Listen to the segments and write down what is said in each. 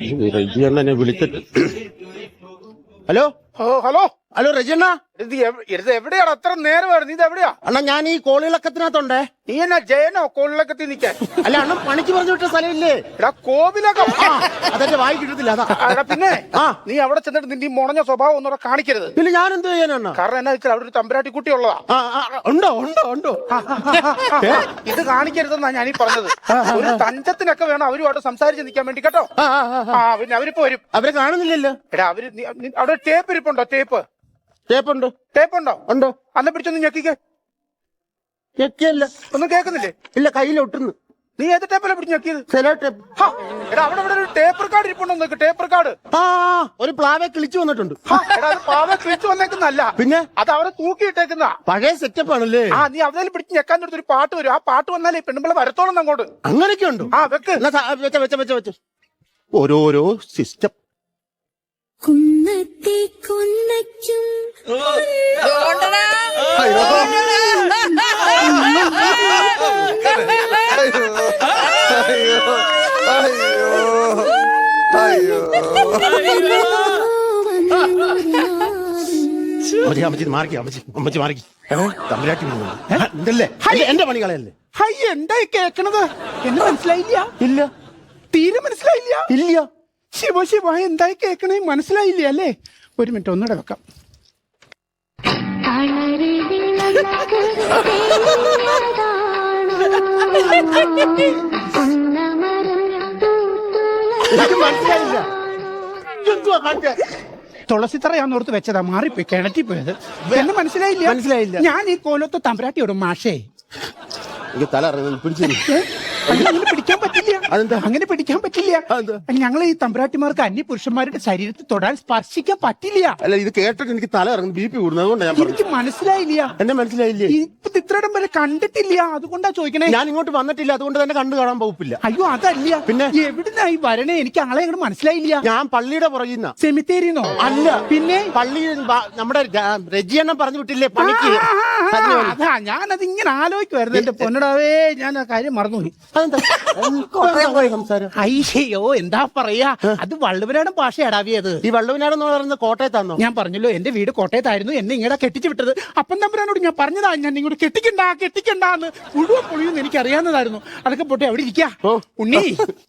റെജിയണ്ണനെ വിളിച്ചിട്ട്. Hello hello hello റെജിയണ്ണ, ഇത് എവിടെയാണ്? അത്ര നേരമായിരുന്നു. ഇത് എവിടെയാ അണ്ണാ? ഞാൻ ഈ കോളിളക്കത്തിനകത്തുണ്ടേ. നീ എന്നാ ജയനോ കോളിളക്കത്തിൽ നിൽക്കാൻ? അല്ല അണ്ണ പണിക്ക് പറഞ്ഞു വിട്ട സ്ഥലമില്ലേ? എടാ കോവിലകം. അതെന്റെ വായി കിട്ടത്തില്ല, അതാ. പിന്നെ നീ അവിടെ ചെന്നിട്ട് നിന്റെ ഈ മുണഞ്ഞ സ്വഭാവം ഒന്നുകൂടെ കാണിക്കരുത്. പിന്നെ ഞാൻ എന്ത് ചെയ്യാനാണ്? കാരണം എന്നാ വെച്ചാൽ അവിടെ ഒരു തമ്പുരാട്ടി കുട്ടി ഉള്ളതാ. ഉണ്ടോ ഉണ്ടോ ഉണ്ടോ? ഇത് കാണിക്കരുതെന്നാ ഞാനീ പറഞ്ഞത്. ഒരു തഞ്ചത്തിനൊക്കെ വേണം അവരുമായിട്ട് സംസാരിച്ച് നിൽക്കാൻ വേണ്ടി കേട്ടോ. പിന്നെ അവരിപ്പോ വരും. അവരെ കാണുന്നില്ലല്ലോ. എടാ അവര് അവിടെ ടേപ്പ് ഇരിപ്പുണ്ടോ? ടേപ്പുണ്ടോ? ടേപ്പുണ്ടോ? ഉണ്ടോ? അന്ന് പിടിച്ചൊന്ന് ഞെക്കിക്കേ. ഞെക്കിയല്ല. ഒന്നും കേൾക്കുന്നില്ലേ? ഇല്ല, കയ്യിലൊട്ടുന്നു. നീ ഏത് ടേപ്പല്ലേ പിടിച്ച് ഞെക്കിയത്? Sello tape. എടാ അവിടെ ഒരു ടേപ്പർ കാർഡ് ഇരിപ്പുണ്ടോ നോക്ക്. Taper card. ഒരു പ്ലാവെ കിളിച്ചു വന്നിട്ടുണ്ട്. എടാ അത് പാവ കിഴിച്ചു വന്നേക്കുന്നല്ല, പിന്നെ അത് അവരെ തൂക്കിയിട്ടേക്കുന്ന പഴയ സെറ്റപ്പ് ആണല്ലേ? നീ അവരെ പിടിച്ച് ഞെക്കാൻ ഒരു പാട്ട് വരും. ആ പാട്ട് വന്നാലേ പെണ്ണുമ്പളെ വരത്തോളം അങ്ങോട്ട്. അങ്ങനെയൊക്കെ ഉണ്ടോ? വെക്ക്. വെച്ച ഓരോരോ സിസ്റ്റം. കുന്നത്തെ കുന്നച്ചും അമ്മച്ചി മാറിക്കി. തമ്പുരാട്ടി എന്തല്ലേ എന്റെ പണികളല്ലേ? എന്തായി കേക്കണത്? എന്നെ മനസ്സിലായില്ല. ഇല്ല, തീരെ മനസ്സിലായില്ല. ഇല്ല. ശിവ ശിവ എന്തായി കേക്കണേ? മനസ്സിലായില്ല അല്ലേ? ഒരു മിനിറ്റ് ഒന്നുകൂടെ വെക്കാം. മനസ്സിലായില്ല. തുളസിത്തറയാന്നോർത്ത് വെച്ചതാ, മാറിപ്പോയി, കിണറ്റി പോയത്. എന്നെ മനസ്സിലായില്ല. ഞാൻ ഈ കോലത്തെ തമ്പുരാട്ടിയോടും മാഷേ തല പിടിച്ചു. അങ്ങനെ പിടിക്കാൻ പറ്റില്ല. അതെന്താ? അങ്ങനെ പിടിക്കാൻ പറ്റില്ല. ഞങ്ങൾ ഈ തമ്പ്രാട്ടിമാർക്ക് അന്യ പുരുഷന്മാരുടെ ശരീരത്തിൽ തൊടാൻ സ്പർശിക്കാൻ പറ്റില്ല. അല്ല, ഇത് കേട്ടിട്ട് എനിക്ക് തല ഇറങ്ങി ബി പി കൂടുന്നത്. അതുകൊണ്ടാണ് എനിക്ക് മനസ്സിലായില്ല. എന്നെ മനസ്സിലായില്ലേ? ഇത്രയിടം വരെ കണ്ടിട്ടില്ല, അതുകൊണ്ടാ ചോദിക്കണേ. ഞാൻ ഇങ്ങോട്ട് വന്നിട്ടില്ല, അതുകൊണ്ട് തന്നെ കണ്ടു കാണാൻ വകുപ്പില്ല. അയ്യോ അതല്ല, പിന്നെ എവിടുന്നായി വരണേ? എനിക്ക് ആളെ അങ്ങോട്ട് മനസ്സിലായില്ല. ഞാൻ പള്ളിയുടെ പുറകിന്ന. സെമിത്തേരിന്നോ? അല്ല, പിന്നെ പള്ളി നമ്മുടെ റെജിയണ്ണം പറഞ്ഞു വിട്ടില്ലേ പണിക്ക്? അതാ ഞാനത് ഇങ്ങനെ ആലോചിക്കുമായിരുന്നു. എന്റെ പൊന്നടാവേ, ഞാൻ ആ കാര്യം മറന്നുപോയി. അയ്യോ എന്താ പറയാ, അത് വള്ളുവനാടൻ ഭാഷ അടാവിയത്. ഈ വള്ളുവനാടെന്ന് പറയുന്നത് കോട്ടയത്താണോ? ഞാൻ പറഞ്ഞല്ലോ എന്റെ വീട് കോട്ടയത്തായിരുന്നു. എന്നെ ഇങ്ങടെ കെട്ടിച്ചു വിട്ടത് അപ്പം തമ്പുരാനോട് ഞാൻ പറഞ്ഞതാ, ഞാൻ ഇങ്ങോട്ട് കെട്ടിക്കണ്ടാന്ന് മുഴുവൻ പൊളിയെന്ന് എനിക്ക് അറിയാവുന്നതായിരുന്നു. അതൊക്കെ പോട്ടെ, അവിടെ ഇരിക്കാ.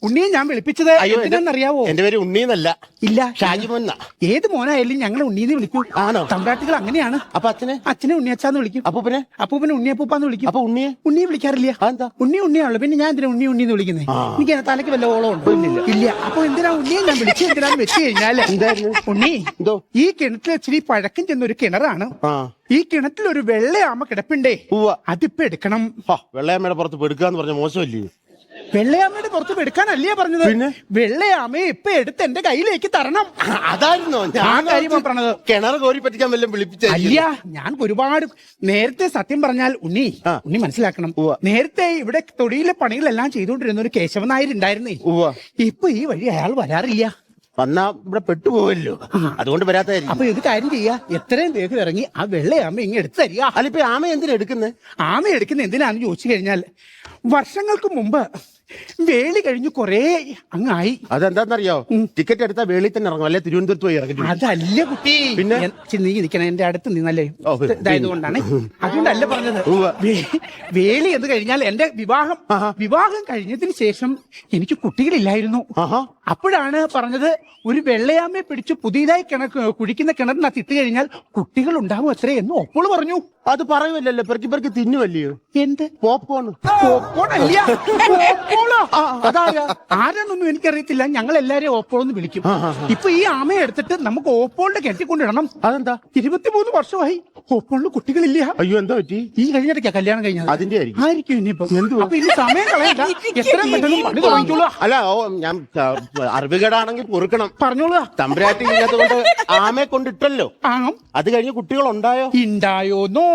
ഉണ്ണിയെ ഞാൻ വിളിപ്പിച്ചത് എന്തിനാന്നറിയാവോ? എന്റെ പേര് ഉണ്ണിന്നല്ല. ഇല്ല, ഷാജിമോൻ. ഏത് മോനായാലും ഞങ്ങൾ ഉണ്ണീന്ന് വിളിക്കൂ. ആണോ? തമ്പ്രാട്ടികൾ അങ്ങനെയാണ്. അപ്പൊ അച്ഛനെ ഉണ്ണിയച്ചാന്ന് വിളിക്കും. അപ്പൂപ്പനെ ഉണ്ണിയപ്പൂപ്പാന്ന് വിളിക്കും. അപ്പൊ ഉണ്ണിയെ വിളിക്കാറില്ല. ഉണ്ണിയാണല്ലോ. പിന്നെ ഞാൻ എന്തിനാ ഉണ്ണീന്ന് വിളിക്കുന്നത്? എനിക്ക് തലയ്ക്ക് വല്ല ഓളം ഉണ്ടോ? ഇല്ല. അപ്പൊ എന്തിനാ ഉണ്ണിയെ ഞാൻ വിളിച്ചത്? എന്തിനാന്ന് വെച്ച് കഴിഞ്ഞാല്, ഉണ്ണി ഈ കിണറ്റിൽ ഇച്ചിരി പഴക്കം ചെന്നൊരു കിണറാണ്. ഈ കിണറ്റിൽ ഒരു വെള്ളയാമ കിടപ്പുണ്ടേ, അതിപ്പോ എടുക്കണം. വെള്ളയാമയുടെ പുറത്ത് എടുക്കാന്ന് പറഞ്ഞ മോശമല്ലേ? വെള്ളയാമയുടെ പുറത്ത് എടുക്കാനല്ലേ പറഞ്ഞത്? വെള്ളയാമയെ ഇപ്പൊ എടുത്ത് എന്റെ കയ്യിലേക്ക് തരണം. അതായിരുന്നോ ഞാൻ കാര്യം പറഞ്ഞത്? കിണർ കോരി പറ്റിക്കാൻ വല്ലതും വിളിപ്പിച്ച? അല്ല, ഞാൻ ഒരുപാട് നേരത്തെ സത്യം പറഞ്ഞാൽ ഉണ്ണി മനസ്സിലാക്കണം. നേരത്തെ ഇവിടെ തൊടിയിലെ പണികളെല്ലാം ചെയ്തുകൊണ്ടിരുന്ന ഒരു കേശവൻ നായർ ഉണ്ടായിരുന്നേ. ഇപ്പൊ ഈ വഴി അയാൾ വരാറില്ല. വന്നാ ഇവിടെ പെട്ടുപോവല്ലോ, അതുകൊണ്ട് വരാത്തായിരിക്കും. അപ്പൊ ഇത് കാര്യം ചെയ്യാ, എത്രയും വേഗം ഇറങ്ങി ആ വെള്ളയാമ ഇങ്ങ് എടുത്തു തരിക. അല്ലിപ്പോ ആമ എന്തിനാ എടുക്കുന്നത്? ആമ എടുക്കുന്ന എന്തിനാന്ന് ചോദിച്ചു കഴിഞ്ഞാൽ, വർഷങ്ങൾക്ക് മുമ്പ് വേളി കഴിഞ്ഞു കൊറേ അങ്ങായി. അതെന്താന്നറിയോ? ടിക്കറ്റ് എടുത്താൽ വേളി തന്നെ ഇറങ്ങും, അല്ലെ തിരുവനന്തപുരത്ത് പോയി ഇറങ്ങി. അതല്ല കുട്ടി, പിന്നെ നീ നിൽക്കണം എന്റെ അടുത്ത് നിന്നല്ലേ, ഇതായതുകൊണ്ടാണ്. അതുകൊണ്ടല്ല പറഞ്ഞത്. വേളി എന്ന് കഴിഞ്ഞാൽ എന്റെ വിവാഹം കഴിഞ്ഞതിന് ശേഷം എനിക്ക് കുട്ടികളില്ലായിരുന്നു. അപ്പോഴാണ് പറഞ്ഞത്, ഒരു വെള്ളയാമയെ പിടിച്ച് പുതിയതായി കുഴിക്കുന്ന കിണറിനകത്ത് ഇട്ട് കഴിഞ്ഞാൽ കുട്ടികൾ ഉണ്ടാവും അത്രേ എന്ന് ഒപ്പോൾ പറഞ്ഞു. അത് പറയുമല്ലോ, പെറുക്കി തിന്നുവല്ലയോ? എന്ത് പോപ്കോൺ? ആരാന്നൊന്നും എനിക്കറിയത്തില്ല. ഞങ്ങൾ എല്ലാരെയും ഓപ്പോളെന്ന് വിളിക്കും. ഇപ്പൊ ഈ ആമയെ എടുത്തിട്ട് നമുക്ക് ഓപ്പോളിന്റെ കെട്ടിക്കൊണ്ടിടണം. അതെന്താ? 23 വർഷമായി ഓപ്പോളിന് കുട്ടികളില്ല. അയ്യോ, എന്താ പറ്റി? ഈ കഴിഞ്ഞിടയ്ക്കാ കല്യാണം കഴിഞ്ഞത്. അതിന്റെ ആയിരിക്കും ഇനിയിപ്പോ. അപ്പൊ ഇനി സമയം കളയണ്ട, എത്രയും പെട്ടെന്ന് പണി തുടങ്ങിക്കോളൂ. അല്ല, ഞാൻ അറിവുകേടാണെങ്കിൽ പൊറുക്കണം. പറഞ്ഞോളൂ. തമ്പുരാട്ടി കൊണ്ട് ആമയെ കൊണ്ടിട്ടല്ലോ, അത് കഴിഞ്ഞ് കുട്ടികൾ ഉണ്ടായോന്നോ?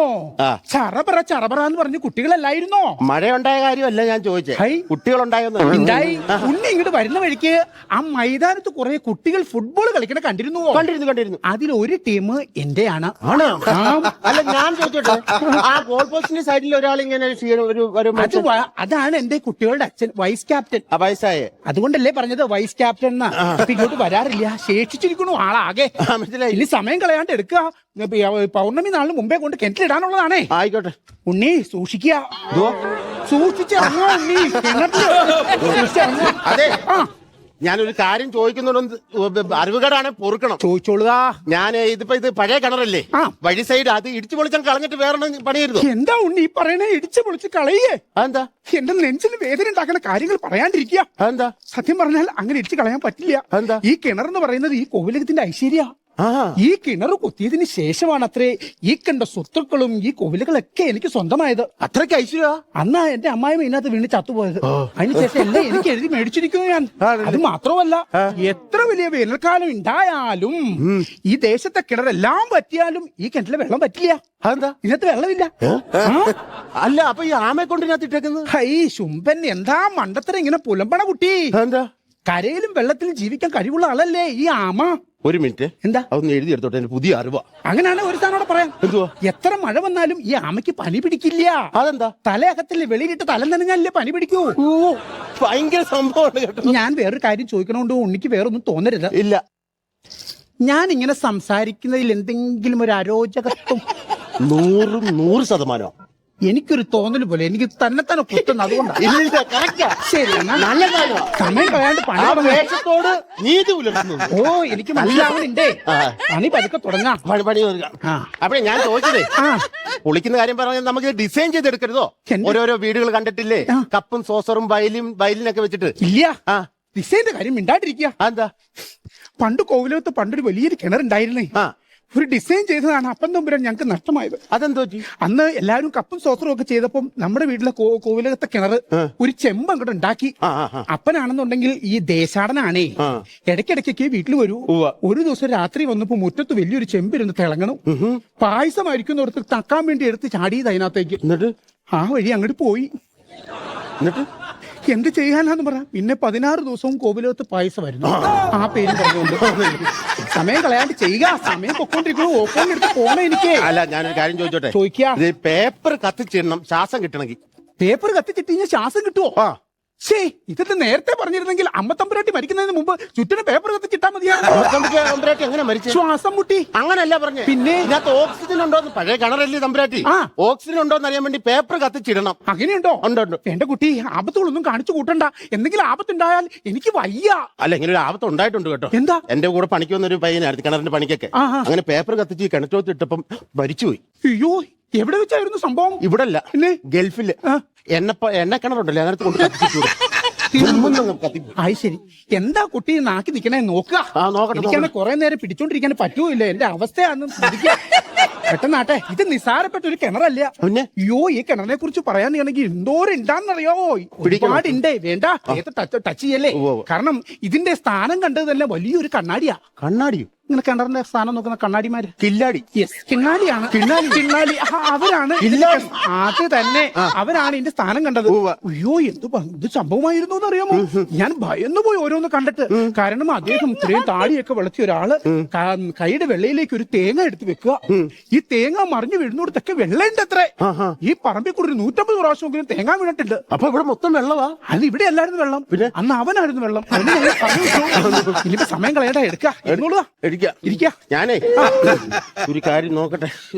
ചറപറ എന്ന് പറഞ്ഞ് കുട്ടികളല്ലായിരുന്നോ? മഴയുണ്ടായ കാര്യമല്ല ഞാൻ ചോദിച്ചേ, കുട്ടികളുണ്ടായെന്ന്. ഉണ്ടായി. ഉണ്ണി ഇങ്ങോട്ട് വരുന്ന വഴിക്ക് ആ മൈതാനത്ത് കുറെ കുട്ടികൾ ഫുട്ബോൾ കളിക്കണ കണ്ടിരുന്നു. അതിലൊരു ടീം എന്റെയാണ്. അല്ല, ഞാൻ ചോദിച്ചോട്ടെ, ആ ഗോൾ പോസ്റ്റിന്റെ സൈഡിൽ ഒരാൾ ഇങ്ങനെ അതാണ് എന്റെ കുട്ടികളുടെ അച്ഛൻ, വൈസ് ക്യാപ്റ്റൻ. വയസ്സായ അതുകൊണ്ടല്ലേ പറഞ്ഞത് വൈസ് വൈസ് ക്യാപ്റ്റൻ എന്നാ ഇങ്ങോട്ട് വരാറില്ല, ശേഷിച്ചിരിക്കണു ആളാകെ. മനസ്സിലായി. ഇനി സമയം കളയാണ്ട് എടുക്കുക, പൗർണമി നാളിന് മുമ്പേ കൊണ്ട് കിണറ്റിലിടാനുള്ളതാണേ. ആയിക്കോട്ടെ. ഉണ്ണി സൂക്ഷിക്കുക, സൂക്ഷിച്ചിറങ്ങോ ഉണ്ണി, സൂക്ഷിച്ചിറങ്ങോ. അതെ, ഞാനൊരു കാര്യം ചോദിക്കുന്നുണ്ട്, അറിവുകേടാണ്, പൊറുക്കണം. ചോദിച്ചോളുക. ഞാൻ ഇതിപ്പോ ഇത് പഴയ കിണറല്ലേ, വഴി സൈഡ്, അത് ഇടിച്ചു പൊളിച്ചാൽ കളഞ്ഞിട്ട് വേറെ പണിയരുത്. എന്താ ഉണ്ണി പറയണേ? ഇടിച്ചു പൊളിച്ച് കളയേ? അതെന്താ? എന്റെ നെഞ്ചിന് വേദന ഉണ്ടാക്കുന്ന കാര്യങ്ങൾ പറയാണ്ടിരിക്കുക. അതെന്താ? സത്യം പറഞ്ഞാൽ അങ്ങനെ ഇടിച്ചു കളയാൻ പറ്റില്ല. എന്താ? ഈ കിണർ എന്ന് പറയുന്നത് ഈ കോവിലകത്തിന്റെ ഐശ്വര്യ. ഈ കിണർ കുത്തിയതിന് ശേഷമാണ് അത്രേ ഈ കണ്ട സ്വത്തുക്കളും ഈ കോവിലുകളൊക്കെ എനിക്ക് സ്വന്തമായത്. അത്രയ്ക്ക് ഐശ്വര്യ. അന്നാ എന്റെ അമ്മായിമ്മ ഇതിനകത്ത് വീണ് ചത്തുപോയത്. അതിനുശേഷം എല്ലാം എനിക്ക് എഴുതി മേടിച്ചിരിക്കുന്നു ഞാൻ. അത് മാത്രമല്ല, എത്ര വലിയ വേനൽക്കാലം ഉണ്ടായാലും ഈ ദേശത്തെ കിണറെല്ലാം പറ്റിയാലും ഈ കിണറ്റിലെ വെള്ളം പറ്റില്ല. അതെന്താ? ഇതിനകത്ത് വെള്ളമില്ല. അല്ല, അപ്പൊ ഈ ആമയെ കൊണ്ട് ഇതിനകത്ത് ഇട്ടേക്കുന്നത്? ഹൈ ശുംഭൻ, എന്താ മണ്ടത്തരം ഇങ്ങനെ പുലമ്പണ കുട്ടി? എന്താ? കരയിലും വെള്ളത്തിലും ജീവിക്കാൻ കഴിവുള്ള ആളല്ലേ ഈ ആമ. ഒരു മിനിറ്റ്, എന്താ? അതൊന്ന് എഴുതി എടുത്തോട്ടെ, എന്റെ പുതിയ അറിവാ. അങ്ങനെയാണ് ഒരു സ്ഥാനോടെ പറയാം. എന്തുവാ? എത്ര മഴ വന്നാലും ഈ ആമയ്ക്ക് പനി പിടിക്കില്ല. അതെന്താ? തലയകത്തില് വെളിയിലിട്ട് തലം നനഞ്ഞാലേ പനി പിടിക്കൂ. ഭയങ്കര സംഭവമാണ് കേട്ടോ. ഞാൻ വേറൊരു കാര്യം ചോദിക്കണോണ്ട് ഉണ്ണിക്ക് വേറൊന്നും തോന്നരുത്. ഇല്ല, ഞാൻ ഇങ്ങനെ സംസാരിക്കുന്നതിൽ എന്തെങ്കിലും ഒരു അരോചകത്വം? 100% എനിക്കൊരു തോന്നൽ പോലെ എനിക്ക് തന്നെ കുത്തുന്നു, അതുകൊണ്ടാണ്. ശരി, സമയം കളയാണ്ട് പണി വേഷത്തോട് നീതി പുലർത്തുന്നു. എനിക്ക് മനസ്സിലാവുന്നുണ്ടേ. പണി പതുക്കെ തുടങ്ങാം. പണി അപ്പഴേ ഞാൻ ചോദിച്ചതേ, കുളിക്കുന്ന കാര്യം പറഞ്ഞാൽ നമുക്ക് ഡിസൈൻ ചെയ്തെടുക്കരുതോ? ഓരോരോ വീടുകൾ കണ്ടിട്ടില്ലേ, കപ്പും സോസറും ബയലിനൊക്കെ വെച്ചിട്ട്? ഇല്ല, ഡിസൈന്റെ കാര്യം മിണ്ടാണ്ടിരിക്കുക. എന്താ? പണ്ട് കോവിലകത്ത് പണ്ടൊരു വലിയൊരു കിണറുണ്ടായിരുന്നേ. ഒരു ഡിസൈൻ ചെയ്തതാണ് അപ്പം തമ്പുരാൻ ഞങ്ങൾക്ക് നഷ്ടമായത്. അതെന്തോ? അന്ന് എല്ലാവരും കപ്പും സോസറും ഒക്കെ ചെയ്തപ്പം നമ്മുടെ വീട്ടിലെ കോവിലകത്തെ കിണർ ഒരു ചെമ്പ് അങ്ങോട്ട് ഉണ്ടാക്കി. അപ്പനാണെന്നുണ്ടെങ്കിൽ ഈ ദേശാടനാണേ, ഇടയ്ക്കിടയ്ക്കൊക്കെ വീട്ടിൽ വരൂ. ഒരു ദിവസം രാത്രി വന്നപ്പോ മുറ്റത്ത് വലിയൊരു ചെമ്പിരുന്ന് തിളങ്ങണം. പായസമായിരിക്കും ഓർത്ത് തക്കാൻ വേണ്ടി എടുത്ത് ചാടിയത് അതിനകത്തേക്ക്. എന്നിട്ട് ആ വഴി അങ്ങോട്ട് പോയി. എന്നിട്ട് എന്ത് ചെയ്യാനാന്ന് പറ. പിന്നെ 16 ദിവസവും കോവിലകത്ത് പായസമായിരുന്നു. ആ പേര് പറഞ്ഞുകൊണ്ട് സമയം കളയാണ്ട് ചെയ്യുക. സമയം പൊക്കോണ്ടിരിക്കണു. ഓപ്പോണ്ടെടുത്ത് പോണ എനിക്ക്. അല്ല, ഞാനൊരു കാര്യം ചോദിക്കാം. പേപ്പർ കത്തിച്ചിടണം ശ്വാസം കിട്ടണമെങ്കിൽ. പേപ്പർ കത്തിച്ചിട്ട് കഴിഞ്ഞാൽ ശ്വാസം കിട്ടുവോ? ശേ, ഇതൊക്കെ നേരത്തെ പറഞ്ഞിരുന്നെങ്കിൽ അമ്മത്തമ്പുരാട്ടി മരിക്കുന്നതിന് മുമ്പ് ചുറ്റിന് പേപ്പർ കത്തിച്ചിട്ടാ മതിയായിരുന്നു. എങ്ങനെ മരിച്ചു? ശ്വാസം മുട്ടി. അങ്ങനല്ല പറഞ്ഞു. പിന്നെ ഇതിനകത്ത് ഓക്സിജൻ ഉണ്ടോന്ന്, പഴയ കിണറല്ലേ തമ്പുരാട്ടി, ഓക്സിജൻ ഉണ്ടോന്ന് അറിയാൻ വേണ്ടി പേപ്പർ കത്തിച്ചിടണം. അങ്ങനെയുണ്ടോ? ഉണ്ട്. എന്റെ കുട്ടി, ആപത്തുകളൊന്നും കാണിച്ചു കൂട്ടണ്ട. എന്തെങ്കിലും ആപത്തുണ്ടായാൽ എനിക്ക് വയ്യ. അല്ല, ഇങ്ങനെ ഒരു ആപത്ത് ഉണ്ടായിട്ടുണ്ട് കേട്ടോ. എന്താ? എന്റെ കൂടെ പണിക്ക് വന്നൊരു പയ്യനായിരുന്നു, കിണറിന്റെ പണിക്കൊക്കെ. അങ്ങനെ പേപ്പർ കത്തിച്ച് കിണറ്റോത്ത് ഇട്ടപ്പം മരിച്ചുപോയി. അയ്യോ, എവിടെ വെച്ചായിരുന്നു സംഭവം? ഇവിടെ അല്ല, പിന്നെ ഗൾഫില്. എണ്ണ കിണറുണ്ടല്ലേ, അതിനകത്ത് കൊണ്ട് കത്തിച്ചു. ശരി, എന്താ കുട്ടി നാക്കി നിക്കണേ? നോക്കുക. കുറെ നേരം പിടിച്ചോണ്ടിരിക്കാൻ പറ്റൂല്ല. എന്റെ അവസ്ഥയാണെന്ന് പെട്ടെന്നാട്ടെ. ഇത് നിസ്സാരപ്പെട്ട ഒരു കിണറല്ല. അയ്യോ, ഈ കിണറിനെ കുറിച്ച് പറയാനാണെങ്കിൽ എന്തോരം ഉണ്ടാന്നറിയാവോ? ഒരുപാടുണ്ടേ. വേണ്ട, ടച്ച് ചെയ്യല്ലേ. കാരണം ഇതിന്റെ സ്ഥാനം കണ്ടത് തന്നെ വലിയൊരു കണ്ണാടിയാ. കണ്ണാടിയോ? ഇങ്ങനെ കിണറിന്റെ സ്ഥാനം നോക്കുന്ന കണ്ണാടിമാര്. കില്ലാടി. യെസ്, കിണ്ണാടിയാണ്. കിണ്ണാടി അവരാണ്. അത് തന്നെ, അവരാണ് ഇതിന്റെ സ്ഥാനം കണ്ടത്. അയ്യോ, എന്ത് സംഭവമായിരുന്നു എന്നറിയാമോ? ഞാൻ ഭയന്നു പോയി ഓരോന്ന് കണ്ടിട്ട്. കാരണം അദ്ദേഹം ഇത്രയും താടിയൊക്കെ വളർത്തിയ ഒരാള് കൈയുടെ വെള്ളയിലേക്ക് ഒരു തേങ്ങ എടുത്ത് വെക്കുക. ഈ തേങ്ങ മറിഞ്ഞു വീഴുന്നിടത്തൊക്കെ വെള്ളമുണ്ട് അത്രേ. ഈ പറമ്പിൽ കൂടി 150 പ്രാവശ്യമെങ്കിലും തേങ്ങ വീണിട്ടുണ്ട്. അപ്പൊ ഇവിടെ മൊത്തം വെള്ളവാ? അത് ഇവിടെ അല്ലായിരുന്നു വെള്ളം, പിന്നെ അന്ന് അവനായിരുന്നു വെള്ളം. ഇനിയിപ്പോ സമയം കളയടാ, എടുക്കാം. ഞാനേ ഒരു കാര്യം നോക്കട്ടെ.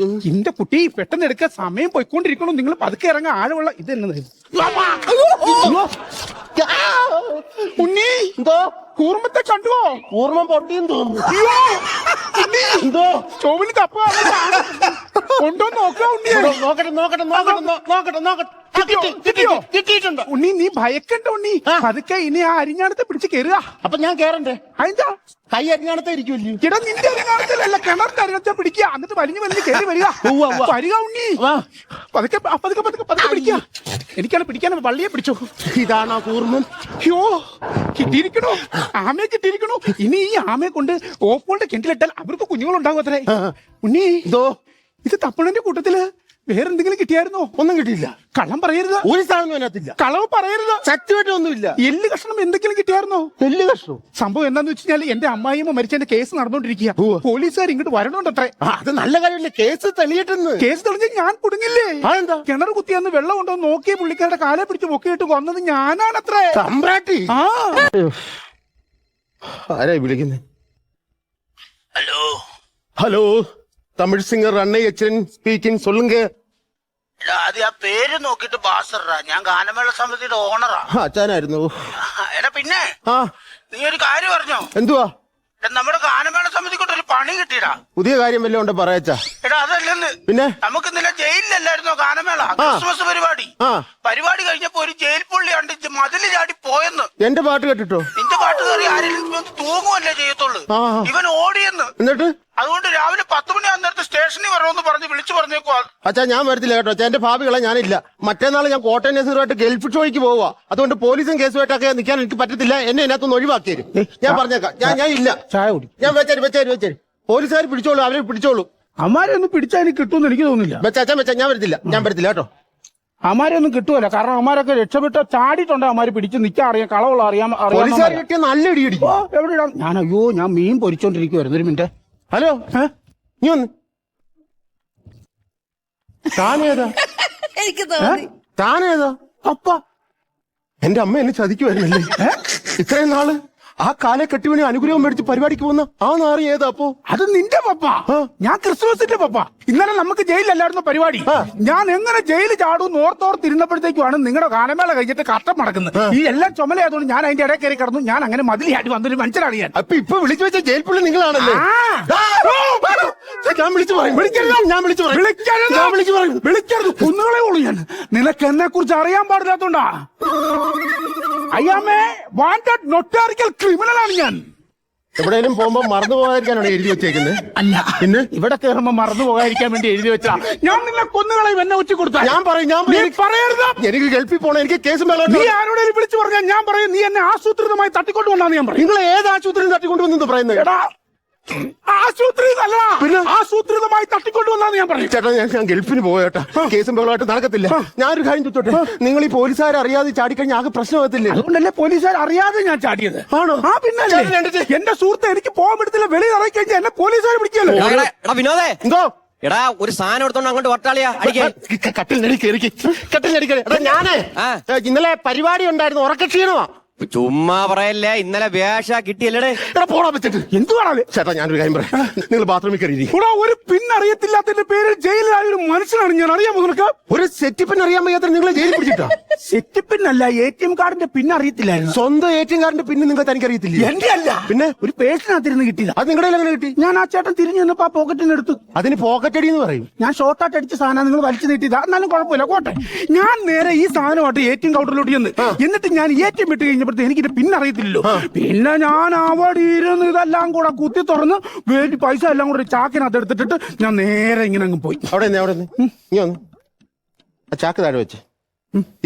എന്റെ കുട്ടി, പെട്ടെന്ന് എടുക്കാൻ. സമയം പോയിക്കൊണ്ടിരിക്കണോ. നിങ്ങൾ പതുക്കെ ഇറങ്ങാൻ. ആഴമുള്ള ഇത് തന്നെ. ഉണ്ണി, എന്തോ കൂർമ്മത്തെ കണ്ടുവോ? കൂർമ്മം പൊട്ടിയെന്ന് തോന്നുന്നു. എന്തോ ചോവിന് കപ്പ കൊണ്ടോ നോക്കാം. കിട്ടിയിട്ടുണ്ട്. ഉണ്ണി, നീ ഭയക്കണ്ട ഉണ്ണി. പതുക്കെ ഇനി ആ അരിഞ്ഞാണത്തെ പിടിച്ച് കയറുക. അപ്പൊ ഞാൻ കേറണ്ടേ? അതിന്റെ കൈ അരിഞ്ഞാണത്തെ ഇരിക്കുമല്ലോ. ഇടാ, നിന്റെ അരിഞ്ഞാണത്തിലല്ല, കിണറിന്റെ അരിഞ്ഞത്തെ പിടിക്കുക. എന്നിട്ട് വലിഞ്ഞ് കയറി വരിക. വരിക ഉണ്ണി. പതുക്കെ പതുക്കെ പതുക്കെ പതുക്കെ പിടിക്കുക. എനിക്കാണ് പിടിക്കാൻ. വള്ളിയെ പിടിച്ചോ. ഇതാണോ കൂർമ്മം? അയ്യോ, കിട്ടിയിരിക്കണോ? ആമയെ കിട്ടിയിരിക്കണോ? ഇനി ഈ ആമയെ കൊണ്ട് ഓപ്പോളുടെ കിണറ്റിലിട്ടാൽ അവർക്ക് കുഞ്ഞുങ്ങളുണ്ടാകും അത്രേ. ഉണ്ണി, ഇത് തപ്പണന്റെ കൂട്ടത്തില് വേറെന്തെങ്കിലും കിട്ടിയായിരുന്നോ? ഒന്നും കിട്ടിയില്ല. കള്ളം പറയരുത്. ഒരു സാധനം അതിനകത്തില്ല. കളവ് പറയരുത്. സത്യമായിട്ടൊന്നുമില്ല. എല്ല് കഷ്ണം എന്തെങ്കിലും കിട്ടിയായിരുന്നോ? എല്ല് കഷ്ണം. സംഭവം എന്താന്ന് വെച്ചാൽ എന്റെ അമ്മായിയമ്മ മരിച്ചതിന്റെ കേസ് നടന്നുകൊണ്ടിരിക്കുക. പോലീസുകാർ ഇങ്ങോട്ട് വരണോണ്ടത്രേ. അത് നല്ല കാര്യമല്ലേ, കേസ് തെളിയിട്ടെന്ന്. കേസ് തെളിഞ്ഞ് ഞാൻ കുടുങ്ങില്ലേ? അതെന്താ? കിണർ കുത്തിയെന്ന് വെള്ളം ഉണ്ടോ നോക്കിയ പുള്ളിക്കാരുടെ കാലെ പിടിച്ച് പൊക്കിയിട്ട് കൊന്നത് ഞാനാണത്രേ. തമ്പ്രാട്ടി. ആരാ വിളിക്കുന്നത്? ஹலோ ഹലോ, തമിഴ് സിംഗർ അണ്ണൈ അച്ഛൻ സ്പീക്കിംഗ്. സൊല്ലുങ്ക. അത് ആ പേര് നോക്കിട്ട് ബാസറാ, ഞാൻ ഗാനമേള സമിതിയുടെ ഓണറാ. അച്ഛനായിരുന്നു. എടാ പിന്നെ ആ, നീ ഒരു കാര്യം പറഞ്ഞോ? എന്തുവാ? എടാ, നമ്മുടെ ഗാനമേള സമിതിക്കൊണ്ട് ഒരു പണി കിട്ടിയിടാ. പുതിയ കാര്യം വല്ലതും ഉണ്ടോ പറയാച്ചാ? എടാ അതല്ലെന്ന്, പിന്നെ നമുക്ക് ഇന്നലെ ജയിലിലല്ലായിരുന്നോ ഗാനമേള, ക്രിസ്മസ് പരിപാടി. ആ, പരിപാടി കഴിഞ്ഞപ്പോ ഒരു ജയിൽ പുള്ളി കണ്ട് മതില് ചാടി പോയെന്ന്. എന്റെ പാട്ട് കേട്ടിട്ടോ? നിന്റെ പാട്ട് കയറി ആരെങ്കിലും വന്ന് തൂങ്ങുമല്ലേ ചെയ്യത്തുള്ളൂ. ആ. ഇവൻ ഓടിയെന്ന്. എന്നിട്ട് അതുകൊണ്ട് രാവിലെ 10 മണി ആകുന്നേരത്ത് സ്റ്റേഷനിൽ വരണമെന്ന് പറഞ്ഞ് വിളിച്ചു പറഞ്ഞേക്കുവാ. അച്ഛാ, ഞാൻ വരത്തില്ല കേട്ടോ അച്ഛാ. എന്റെ ഭാവികളെ ഞാനില്ല. മറ്റന്നാൾ ഞാൻ കോട്ടയം നസീറുമായിട്ട് ഗൾഫ് ഷോയ്ക്ക് പോവാ. അതുകൊണ്ട് പോലീസും കേസുമായിട്ടൊക്കെ നിൽക്കാൻ എനിക്ക് പറ്റത്തില്ല. എന്നെ ഇതിനകത്തൊന്ന് ഒഴിവാക്കി തരും. ഞാൻ പറഞ്ഞേക്കാം. ഞാൻ ഇല്ല. ചായ കുടി. ഞാൻ വെച്ചേര്. പോലീസുകാർ പിടിച്ചോളൂ, അവരെ പിടിച്ചോളൂ. അമാരെ ഒന്നും പിടിച്ചാൽ എനിക്ക് കിട്ടുമെന്ന് എനിക്ക് തോന്നുന്നില്ല. വെച്ചാ ഞാൻ വരത്തില്ല കേട്ടോ. അമാരെ ഒന്നും കിട്ടുമല്ല, കാരണം അമാരൊക്കെ രക്ഷപ്പെട്ട് ചാടിയിട്ടുണ്ട്. അമാര് പിടിച്ച് നിൽക്കാൻ അറിയാം, കളവുള്ള അറിയാം. പോലീസുകാർ കിട്ടിയ നല്ല ഇടിയിടിക്കും. എവിടെ ഇടാം? ഞാൻ മീൻ പൊരിച്ചോണ്ടിരിക്കുവായിരുന്നു. ഒരു മിനിറ്റ്. ഹലോ, നീ വന്ന്. താനേതാ? എനിക്ക് തോന്നി. താനേതാ? അപ്പ എന്റെ അമ്മ എന്നെ ചതിക്കുവായിരുന്നല്ലേ ഇത്രയും നാള്? ആ കാലെ കെട്ടിവണി അനുഗ്രഹം മേടിച്ച് പരിപാടിക്ക് പോകുന്ന ആ നാറി ഏതാ അപ്പോ? അത് നിന്റെ പപ്പ. ഞാൻ ക്രിസ്മസിന്റെ പപ്പ. ഇന്നലെ നമുക്ക് ജയിലല്ലായിരുന്നു പരിപാടി. ഞാൻ എങ്ങനെ ജയിലിൽ ചാടും ഓർത്തോർത്തിരുന്നപ്പോഴത്തേക്കുമാണ് നിങ്ങളുടെ ഗാനമേള കഴിഞ്ഞിട്ട് കഷ്ടം നടക്കുന്നത്. ഈ എല്ലാം ചുമലയായതുകൊണ്ട് ഞാൻ അതിന്റെ ഇടയിൽ കയറി കിടന്നു. ഞാൻ അങ്ങനെ മതിലിയായിട്ട് വന്നൊരു മനുഷ്യനാണ് ഞാൻ. അപ്പൊ ഇപ്പൊ വിളിച്ചു വെച്ച ജയിൽ പുള്ളി നിങ്ങളാണല്ലേ? ഞാൻ വിളിച്ചു പറയും. വിളിക്കരുത്, കുന്നുകളെ ഉള്ളൂ ഞാൻ. നിനക്ക് എന്നെ കുറിച്ച് അറിയാൻ പാടില്ലാത്തോണ്ടാ. അയ്യാമേ വാണ്ടഡ് നൊട്ടാറിക്കൽ ക്രിമിനലാണ് ഞാൻ. എവിടെയെങ്കിലും പോകുമ്പോ മറന്നു പോകാതിരിക്കാനാണ് എഴുതി വെച്ചേക്കുന്നത്? അല്ല, പിന്നെ ഇവിടെ കയറുമ്പോ മറന്നു പോകാതിരിക്കാൻ വേണ്ടി എഴുതി വെച്ചാ. ഞാൻ നിന്നെ കൊന്നുകളയും എന്നെ ഉച്ച കൊടുത്താ. ഞാൻ പറയും. പറയരുത്. എനിക്ക് ഗൾഫിൽ പോകണം, എനിക്ക് കേസും വേണം. നീ ആരോടെങ്കിലും വിളിച്ചു പറഞ്ഞാൽ ഞാൻ പറയും നീ എന്നെ ആസൂത്രിതമായി തട്ടിക്കൊണ്ടുവന്നാന്ന് ഞാൻ പറയും. നിങ്ങൾ ഏത് ആശുപത്രിയിൽ തട്ടിക്കൊണ്ടുവന്നു പറയുന്നത്? എടാ, ആശുപത്രി അല്ല, പിന്നെ ആസൂത്രിതമായി തട്ടിക്കൊണ്ടുവന്നാന്ന് ഞാൻ പറയും. ചേട്ടാ, ഞാൻ ഗൾഫിന് പോയേട്ടാ. കേസും ബഹളമായിട്ട് നടക്കത്തില്ല. ഞാനൊരു കാര്യം ചോദിച്ചോട്ടെ, നിങ്ങൾ ഈ പോലീസുകാരെ അറിയാതെ ചാടിക്കഴിഞ്ഞാൽ ആകെ പ്രശ്നമാകത്തില്ലേ? അതുകൊണ്ടല്ലേ പോലീസുകാർ അറിയാതെ ഞാൻ ചാടിയത്. ആണോ? ആ പിന്നെ എന്റെ സുഹൃത്ത് എനിക്ക് പോകാൻ പറ്റത്തില്ല, വെളിയിൽ ഇറങ്ങി കഴിഞ്ഞാൽ എന്നെ പോലീസുകാർ പിടിക്കല്ലോ. വിനോദേ, എന്തോ? എടാ ഒരു സാധനം എടുത്തോണ്ട് അങ്ങോട്ട് വട്ടാളിയാ അടിക്കാൻ. കട്ടിൽ ഞാനേ ഇന്നലെ പരിപാടി ഉണ്ടായിരുന്നു, ഉറക്കക്ഷീണമാ. ചുമ്മാ പറയല്ലേ, ഇന്നലെ വേഷ കിട്ടിയല്ലേ? പോടാ വെച്ചിട്ട് എന്തുവാണത്? ചേട്ടാ, ഞാനൊരു കാര്യം പറയാം. നിങ്ങൾ ബാത്റൂമിൽ കയറി. കൂടാ ഒരു പിന്നറിയത്തില്ലാത്തതിന്റെ പേരിൽ ജയിലിലായ ഒരു മനുഷ്യനാണ് ഞാൻ. അറിയാമോ നിനക്ക്? ഒരു സെറ്റിപ്പിന് അറിയാൻ വയ്യാത്ത നിങ്ങളെ ജയിലിൽ പിടിച്ചിട്ടാ? സെറ്റിപ്പിന്നല്ല, ATM കാർഡിന്റെ പിൻ അറിയത്തില്ലായിരുന്നു. സ്വന്തം ATM കാർഡിന്റെ പിന്നെ നിങ്ങൾക്ക് തനിക്കറിയത്തില്ല? എന്റെ അല്ല, പിന്നെ ഒരു പേഴ്സിനകത്തിരുന്ന് കിട്ടിയതാ. അത് നിങ്ങളുടെ എങ്ങനെ കിട്ടി? ഞാൻ ആ ചേട്ടൻ തിരിഞ്ഞു നിന്നപ്പോ ആ പോക്കറ്റിന് എടുത്തു. അതിന് പോക്കറ്റ് അടി എന്ന് പറയും. ഞാൻ ഷോർട്ടായിട്ട് അടിച്ച സാധനം നിങ്ങൾ വലിച്ചു നീട്ടിയതാ. എന്നാലും കുഴപ്പമില്ല, കോട്ടെ. ഞാൻ നേരെ ഈ സാധനമായിട്ട് ATM കൗണ്ടറിലോട്ട് ചെന്ന്, എന്നിട്ട് ഞാൻ ATM വിട്ട് കഴിഞ്ഞപ്പോഴത്തെ എനിക്ക് പിന്നെ അറിയത്തില്ലല്ലോ. പിന്നെ ഞാൻ അവിടെ ഇരുന്ന് ഇതെല്ലാം കൂടെ കുത്തി തുറന്ന് വേണ്ടി പൈസ എല്ലാം കൂടെ ചാക്കിനകത്ത് എടുത്തിട്ട് ഞാൻ നേരെ ഇങ്ങനെ അങ്ങ് പോയി. അവിടെ നീ വന്ന് ആ ചാക്ക് താഴെ വെച്ച്.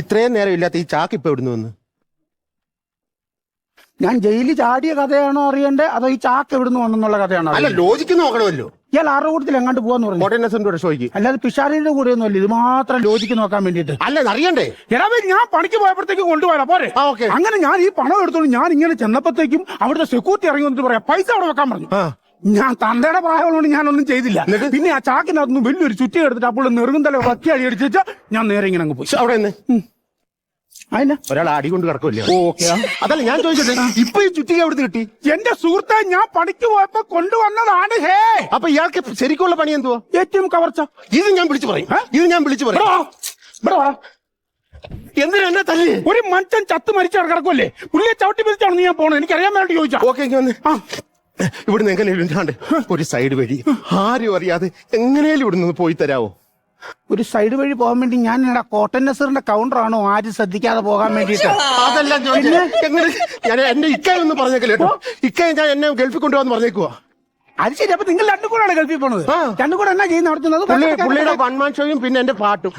ഇത്രയും നേരം ഇല്ലാത്ത ഈ ചാക്ക് ഇപ്പൊ എവിടുന്ന് വന്ന്? ഞാൻ ജയിലിൽ ചാടിയ കഥയാണോ അറിയണ്ടേ, അതോ ഈ ചാക്ക് എവിടുന്ന് വന്നെന്നുള്ള കഥയാണോ? അല്ല, ലോജിക്ക് നോക്കണമല്ലോ. ഇയാൾ ആരുടെ കൂട്ടത്തിൽ എങ്ങാണ്ട് പോവാന്ന് പറഞ്ഞു. കോട്ടയം നസീറിന്റെ ഷോയ്ക്ക്. അല്ലാതെ പിഷാരിയുടെ കൂടെ ഒന്നും അല്ല, ഇത് മാത്രം ലോജിക്ക് നോക്കാൻ വേണ്ടിട്ട്. അല്ല, അറിയണ്ടേ? എടാവേ, ഞാൻ പണിക്ക് പോയപ്പോഴത്തേക്കും കൊണ്ടുപോയാ പോരെ. അങ്ങനെ ഞാൻ ഈ പണം എടുത്തോണ്ട് ഞാൻ ഇങ്ങനെ ചെന്നപ്പോഴത്തേക്കും അവിടുത്തെ സെക്യൂരിറ്റി ഇറങ്ങി വന്നിട്ട് പറയാം പൈസ അവിടെ വെക്കാൻ പറഞ്ഞു. ഞാൻ തന്തയുടെ പ്രായമുള്ളതുകൊണ്ട് ഞാനൊന്നും ചെയ്തില്ല. പിന്നെ ആ ചാക്കിനകത്തുനിന്ന് വലിയൊരു ചുറ്റി എടുത്തിട്ട് അപ്പോൾ നെറുകുന്തല ഒറ്റ അടി അടിച്ചാ ഞാൻ നേരെ ഇങ്ങനെ അങ്ങ് പോയി. അവിടെ അതിന് ഒരാൾ അടി കൊണ്ട് കിടക്കുമല്ലോ. അതല്ല ഞാൻ ചോദിച്ചത്, ഇപ്പൊ ഈ ചുറ്റിക എവിടുന്ന് കിട്ടി? എന്റെ സുഹൃത്തെ, ഞാൻ പണിക്ക് പോയപ്പോ കൊണ്ടുവന്നതാണ്. ഹേ, അപ്പൊ ഇയാൾക്ക് ശരിക്കുള്ള പണി എന്തുവാ? ATM കവർച്ച. ഇത് ഞാൻ വിളിച്ചു പറയും. എന്തിനാ എന്നെ തല്ലി? ഒരു മനുഷ്യൻ ചത്ത് മരിച്ചാൽ കിടക്കുമല്ലേ, പുള്ളിയെ ചവിട്ടി പിരിച്ചാണ് നീ ഞാൻ പോണത്. എനിക്ക് അറിയാൻ വേണ്ടി ചോദിച്ചാ. ഓക്കെ, ഇവിടുന്ന് എങ്ങനെയാണ് ഒരു സൈഡ് വഴി ആരും അറിയാതെ എങ്ങനെയാലും ഇവിടുന്ന് പോയി തരാവോ? ഒരു സൈഡ് വഴി പോകാൻ വേണ്ടി ഞാൻ കോട്ടൺ നസീറിന്റെ കൗണ്ടറാണോ ആരും ശ്രദ്ധിക്കാതെ പോകാൻ വേണ്ടിട്ട്? അതല്ല എങ്ങനെ, ഞാൻ എന്റെ ഇക്കയൊന്നും പറഞ്ഞേക്കല്ലോ കേട്ടോ. ഇക്കയെ ഞാൻ എന്നെ ഗൾഫിൽ കൊണ്ടുപോകാന്ന് പറഞ്ഞേക്കുവാ. അത് ശരി. അപ്പൊ നിങ്ങൾ രണ്ടും കൂടെയാണ് ഗൾഫിൽ പോണത്? രണ്ടും കൂടെ എന്നാ ചെയ്യുന്ന നടത്തുന്നത്? പുള്ളിയുടെ വൺമാൻ ഷോയും പിന്നെ എന്റെ പാട്ടും.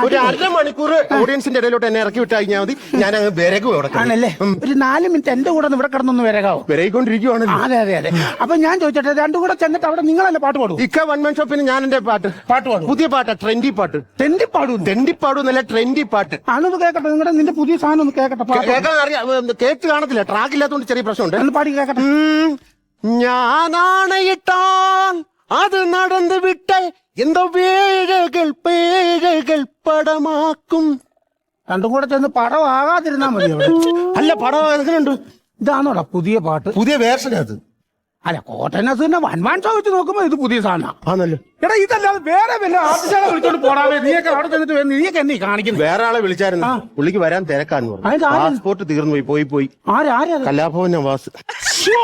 ഒരു 1/2 മണിക്കൂർ ഓഡിയൻസിന്റെ ഇടയിലോട്ട് എന്നെ ഇറക്കി വിട്ട് കഴിഞ്ഞാൽ മതി. ഞാൻ അങ്ങ് വിരകും അവിടെ. ആണല്ലേ? ഒരു 4 മിനിറ്റ് എന്റെ കൂടെ ഇവിടെ കിടന്നൊന്ന് വിരകാവോ? വിരകിക്കൊണ്ടിരിക്കുവാണല്ലോ. അതെ. അപ്പൊ ഞാൻ ചോദിച്ചോട്ടെ, രണ്ടും കൂടെ ചെന്നിട്ട് അവിടെ നിങ്ങളല്ലേ പാട്ട് പാടും? ഇക്ക വൺമാൻ ഷോ, പിന്നെ ഞാൻ എന്റെ പാട്ട് പാടും. പുതിയ പാട്ടാ, ട്രെൻഡി പാട്ട്. തെണ്ടിപ്പാടുന്നല്ല, ട്രെൻഡി പാട്ട്. ആണൊന്ന് കേക്കട്ടെ, നിന്റെ പുതിയ സാധനം ഒന്ന് കേക്കട്ടെ. കേൾക്കാൻ അറിയാം, കേക്ക് കാണത്തില്ല, ട്രാക്ക് ഇല്ലാത്തതുകൊണ്ട് ചെറിയ പ്രശ്നമുണ്ട്. പാടി കേക്കട്ടെ. ഞാനാണയിട്ടാൽ അത് നടന്നു വിട്ട് എന്തോ വേഴകൾ പേഴകൾ പടമാക്കും. രണ്ടും കൂടെ ചെന്ന് പടമാകാതിരുന്നാ മതി. അല്ല, പടം എങ്ങനെയുണ്ട്? ഇതാണോടാ പുതിയ പാട്ട്? പുതിയ വേർഷൻ അത്. അല്ല, കോട്ടയം നസീറിന്റെ വൺമാൻ ഷോ വെച്ച് നോക്കുമ്പോ ഇത് പുതിയ സാധനം. ആണല്ലോ. എടാ, ഇതല്ലാതെ വേറെ വല്ല ആർട്ടിസ്റ്റുകളെ വിളിച്ചോണ്ട് പോടാവേ. നീയൊക്കെ അവിടെ ചെന്നിട്ട് നീയൊക്കെ എന്നീ കാണിക്കുന്നു. വേറെ ആളെ വിളിച്ചായിരുന്നു, പുള്ളിക്ക് വരാൻ തിരക്കാന്ന് പറഞ്ഞു. അതെന്താ? പാസ്പോർട്ട് തീർന്നു പോയി. ആരാ? കലാഭവൻ നവാസ്. ശ്ശോ,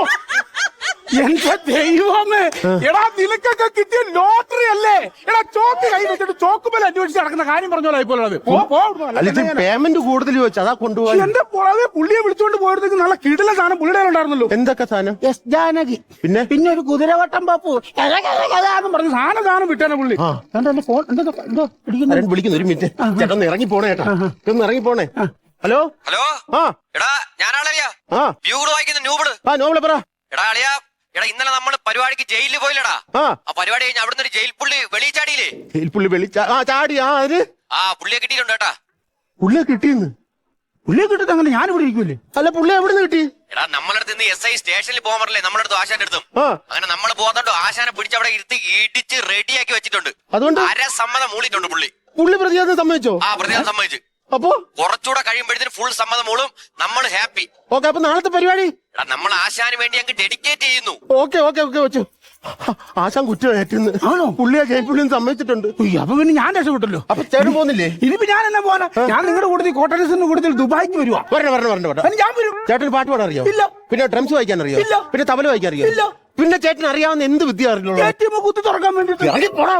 എന്റെ ദൈവമേ! എടാ, നിനക്കൊക്കെ കിട്ടിയ ലോട്ടറി അല്ലേ? എടാ, ചോക്ക് കൈ വെച്ചിട്ട് ചോക്കുമല അന്വേഷിച്ച് നടക്കുന്ന കാര്യം പറഞ്ഞോളാം ഇപ്പോൾ. പേയ്മെന്റ് കൂടുതൽ വെച്ച് അതാ കൊണ്ടുപോകാൻ. എന്റെ പുറകെ പുള്ളിയെ വിളിച്ചോണ്ട് പോയതൊക്കെ നല്ല കിടില സാധനം പുള്ളിയുടെ ഉണ്ടായിരുന്നല്ലോ. എന്തൊക്കെ സാധനം? എസ് ജാനകി, പിന്നെ ഒരു കുതിരവട്ടം പാപ്പു പറഞ്ഞ് സാധനം വിട്ടാണ് പുള്ളി. എന്റെ ഫോൺ എന്തോ വിളിക്കുന്നു. ഒരു മിനിറ്റ് ചേട്ടാ, ഒന്ന് ഇറങ്ങി പോണേ. ചേട്ടാ ഒന്ന് ഇറങ്ങി പോണേ. Hello hello. ആ എടാ, ഞാനാളറിയാ ആ വായിക്കുന്ന ന്യൂബിള്. ആ നോബിളെ പറ. എടാ അളിയാ, എടാ ഇന്നലെ നമ്മള് പരിപാടിക്ക് ജയിലിൽ പോയില്ലടാ. ആ പരിപാടി കഴിഞ്ഞ് അവിടുന്ന് ഒരു ജയിൽ പുള്ളി വെളിയിൽ ചാടിയില്ലേ? പുള്ളി ചാടി. അതിന് പുള്ളിയെ കിട്ടിയിട്ടുണ്ട് കേട്ടാ. പുള്ളിയെ കിട്ടിയെന്ന്? പുള്ളിയെ കിട്ടിട്ട് അങ്ങനെ ഞാൻ ഇവിടെ ഇരിക്കൂലേ? അല്ല, പുള്ളി എവിടെ നിന്ന് കിട്ടി? എടാ, നമ്മളടുത്ത് ഇന്ന് SI സ്റ്റേഷനിൽ പോകാൻ പറഞ്ഞില്ലേ, നമ്മുടെ അടുത്ത് ആശാന്റെ അടുത്തും. ആ അങ്ങനെ നമ്മൾ പോകുന്നുണ്ടോ, ആശാനെ പിടിച്ച് അവിടെ ഇരുത്തി ഇടിച്ച് റെഡിയാക്കി വെച്ചിട്ടുണ്ട്. അതുകൊണ്ട് സമ്മതം മൂളിയിട്ടുണ്ട് പുള്ളി. പ്രതിയാതെ സമ്മതിച്ചോ? പ്രതിയാതെ സമ്മതിച്ചു. അപ്പൊ കുറച്ചുകൂടെ കഴിയുമ്പോഴത്തേന് ഫുൾ സമ്മതം മൂളും, നമ്മൾ ഹാപ്പി. ഓക്കെ. അപ്പൊ നാളത്തെ പരിപാടി നമ്മൾ ആശാന് വേണ്ടി അങ്ങ് ഡെഡിക്കേറ്റ് ചെയ്യുന്നു. ഓക്കെ വെച്ചു. ആശാൻ കുറ്റമായിട്ടിന്ന്. ആണോ? പുള്ളിയെ ജയിപ്പുള്ളിയും സമ്മതിച്ചിട്ടുണ്ട്. അപ്പൊ പിന്നെ ഞാൻ രക്ഷപ്പെട്ടല്ലോ. അപ്പൊ ചേട്ടൻ പോകുന്നില്ലേ? ഇനിയിപ്പോ ഞാൻ എന്നാ പോകാനാ? ഞാൻ നിങ്ങളുടെ കൂട്ടത്തിൽ കോട്ടയത്തിന്റെ കൂട്ടത്തിൽ ദുബായിക്ക് വരുവാ. വരണം. ഞാൻ വരും. ചേട്ടന് പാട്ട് പാടാൻ അറിയോ? ഇല്ല. പിന്നെ ഡ്രംസ് വായിക്കാൻ അറിയോ? ഇല്ല. പിന്നെ തബല വായിക്കാൻ അറിയോ? ഇല്ല. പിന്നെ ചേട്ടൻ അറിയാവുന്ന എന്ത് വിദ്യ അറിയുള്ളൂ? കുത്തി തുറക്കാൻ വേണ്ടിട്ട് ഇറങ്ങി പോടാ.